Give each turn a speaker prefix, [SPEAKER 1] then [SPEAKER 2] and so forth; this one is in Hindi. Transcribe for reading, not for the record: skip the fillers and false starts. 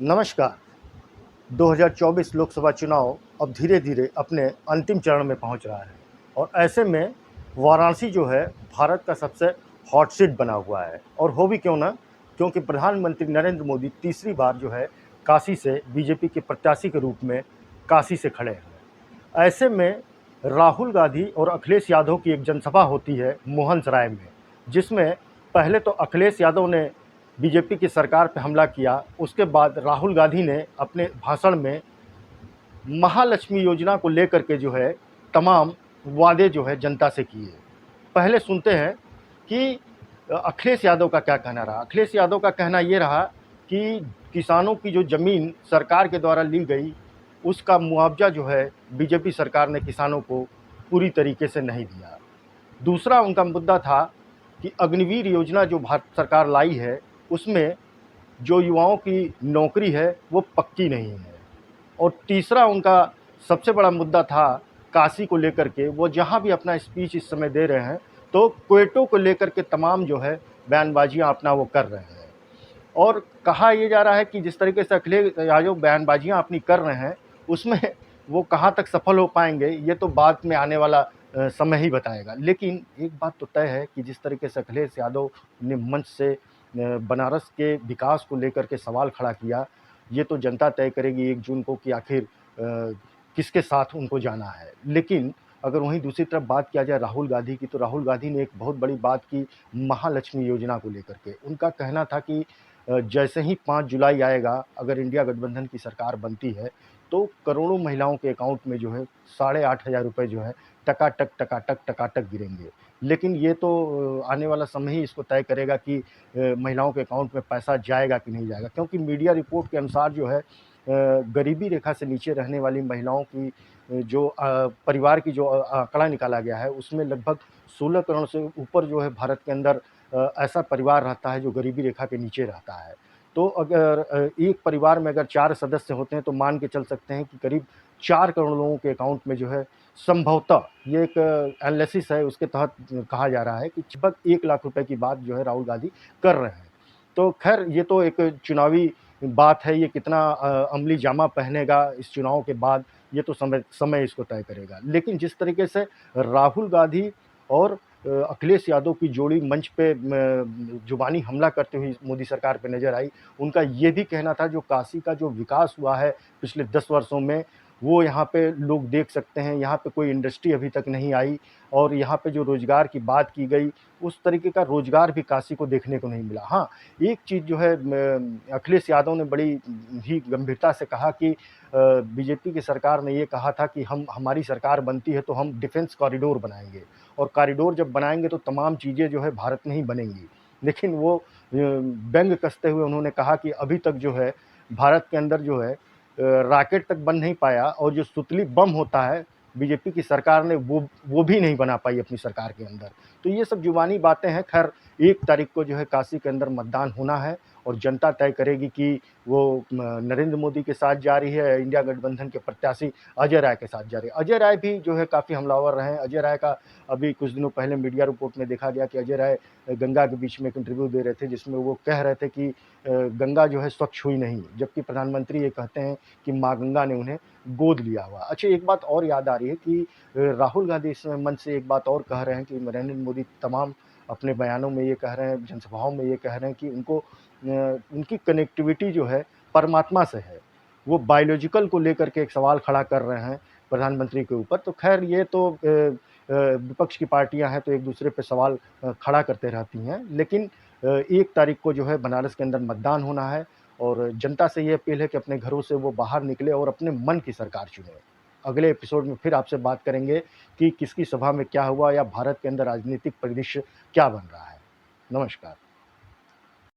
[SPEAKER 1] नमस्कार। 2024 लोकसभा चुनाव अब धीरे-धीरे अपने अंतिम चरण में पहुंच रहा है और ऐसे में वाराणसी जो है भारत का सबसे हॉट सीट बना हुआ है और हो भी क्यों ना, क्योंकि प्रधानमंत्री नरेंद्र मोदी तीसरी बार जो है काशी से बीजेपी के प्रत्याशी के रूप में काशी से खड़े हैं। ऐसे में राहुल गांधी और अखिलेश यादव की एक जनसभा होती है मोहनसराय में, जिसमें पहले तो अखिलेश यादव ने बीजेपी की सरकार पर हमला किया। उसके बाद राहुल गांधी ने अपने भाषण में महालक्ष्मी योजना को लेकर के जो है तमाम वादे जो है जनता से किए। पहले सुनते हैं कि अखिलेश यादव का क्या कहना रहा। अखिलेश यादव का कहना ये रहा कि किसानों की जो ज़मीन सरकार के द्वारा ली गई, उसका मुआवजा जो है बीजेपी सरकार ने किसानों को पूरी तरीके से नहीं दिया। दूसरा उनका मुद्दा था कि अग्निवीर योजना जो भारत सरकार लाई है, उसमें जो युवाओं की नौकरी है वो पक्की नहीं है। और तीसरा उनका सबसे बड़ा मुद्दा था काशी को लेकर के। वो जहाँ भी अपना स्पीच इस समय दे रहे हैं तो क्वेटों को लेकर के तमाम जो है बयानबाजियाँ अपना वो कर रहे हैं। और कहा यह जा रहा है कि जिस तरीके से अखिलेश यादव बयानबाजियाँ अपनी कर रहे हैं, उसमें वो कहाँ तक सफल हो पाएंगे ये तो बाद में आने वाला समय ही बताएगा। लेकिन एक बात तो तय है कि जिस तरीके से अखिलेश यादव ने मंच से बनारस के विकास को लेकर के सवाल खड़ा किया, ये तो जनता तय करेगी 1 जून को कि आखिर किसके साथ उनको जाना है। लेकिन अगर वहीं दूसरी तरफ बात किया जाए राहुल गांधी की, तो राहुल गांधी ने एक बहुत बड़ी बात की महालक्ष्मी योजना को लेकर के। उनका कहना था कि जैसे ही 5 जुलाई आएगा, अगर इंडिया गठबंधन की सरकार बनती है, तो करोड़ों महिलाओं के अकाउंट में जो है 8,500 रुपये जो है टकाटक, टकाटक, टकाटक गिरेंगे। लेकिन ये तो आने वाला समय ही इसको तय करेगा कि महिलाओं के अकाउंट में पैसा जाएगा कि नहीं जाएगा। क्योंकि मीडिया रिपोर्ट के अनुसार जो है गरीबी रेखा से नीचे रहने वाली महिलाओं की जो परिवार की जो आंकड़ा निकाला गया है, उसमें लगभग 16 करोड़ से ऊपर जो है भारत के अंदर ऐसा परिवार रहता है जो गरीबी रेखा के नीचे रहता है। तो अगर एक परिवार में अगर 4 सदस्य होते हैं तो मान के चल सकते हैं कि करीब 4 करोड़ लोगों के अकाउंट में जो है संभवतः, ये एक एनालिसिस है, उसके तहत कहा जा रहा है कि लगभग 1 लाख रुपए की बात जो है राहुल गांधी कर रहे हैं। तो खैर ये तो एक चुनावी बात है, ये कितना अमली जामा पहनेगा इस चुनाव के बाद, ये तो समय इसको तय करेगा। लेकिन जिस तरीके से राहुल गांधी और अखिलेश यादव की जोड़ी मंच पे जुबानी हमला करते हुए मोदी सरकार पे नज़र आई, उनका ये भी कहना था जो काशी का जो विकास हुआ है पिछले 10 वर्षों में, वो यहाँ पे लोग देख सकते हैं। यहाँ पे कोई इंडस्ट्री अभी तक नहीं आई और यहाँ पे जो रोज़गार की बात की गई, उस तरीके का रोज़गार भी काशी को देखने को नहीं मिला। हाँ, एक चीज़ जो है अखिलेश यादव ने बड़ी ही गंभीरता से कहा कि बीजेपी की सरकार ने ये कहा था कि हमारी सरकार बनती है तो हम डिफेंस कॉरिडोर बनाएँगे और कॉरिडोर जब बनाएँगे तो तमाम चीज़ें जो है भारत में ही बनेंगी। लेकिन वो व्यंग कसते हुए उन्होंने कहा कि अभी तक जो है भारत के अंदर जो है रॉकेट तक बन नहीं पाया और जो सुतली बम होता है, बीजेपी की सरकार ने वो भी नहीं बना पाई अपनी सरकार के अंदर। तो ये सब जुबानी बातें हैं। खैर 1 तारीख को जो है काशी के अंदर मतदान होना है और जनता तय करेगी कि वो नरेंद्र मोदी के साथ जा रही है, इंडिया गठबंधन के प्रत्याशी अजय राय के साथ जा रही है। अजय राय भी जो है काफ़ी हमलावर रहे हैं। अजय राय का अभी कुछ दिनों पहले मीडिया रिपोर्ट में देखा गया कि अजय राय गंगा के बीच में एक इंटरव्यू दे रहे थे, जिसमें वो कह रहे थे कि गंगा जो है स्वच्छ हुई नहीं, जबकि प्रधानमंत्री ये कहते हैं कि माँ गंगा ने उन्हें गोद लिया हुआ। अच्छा, एक बात और याद आ रही है कि राहुल गांधी इस समय मंच से एक बात और कह रहे हैं कि नरेंद्र मोदी तमाम अपने बयानों में ये कह रहे हैं, जनसभाओं में ये कह रहे हैं कि उनकी कनेक्टिविटी जो है परमात्मा से है। वो बायोलॉजिकल को लेकर के एक सवाल खड़ा कर रहे हैं प्रधानमंत्री के ऊपर। तो खैर ये तो विपक्ष की पार्टियां हैं तो एक दूसरे पे सवाल खड़ा करते रहती हैं। लेकिन 1 तारीख को जो है बनारस के अंदर मतदान होना है और जनता से ये अपील है कि अपने घरों से वो बाहर निकले और अपने मन की सरकार चुने। अगले एपिसोड में फिर आपसे बात करेंगे कि किसकी सभा में क्या हुआ या भारत के अंदर राजनीतिक परिदृश्य क्या बन रहा है। नमस्कार।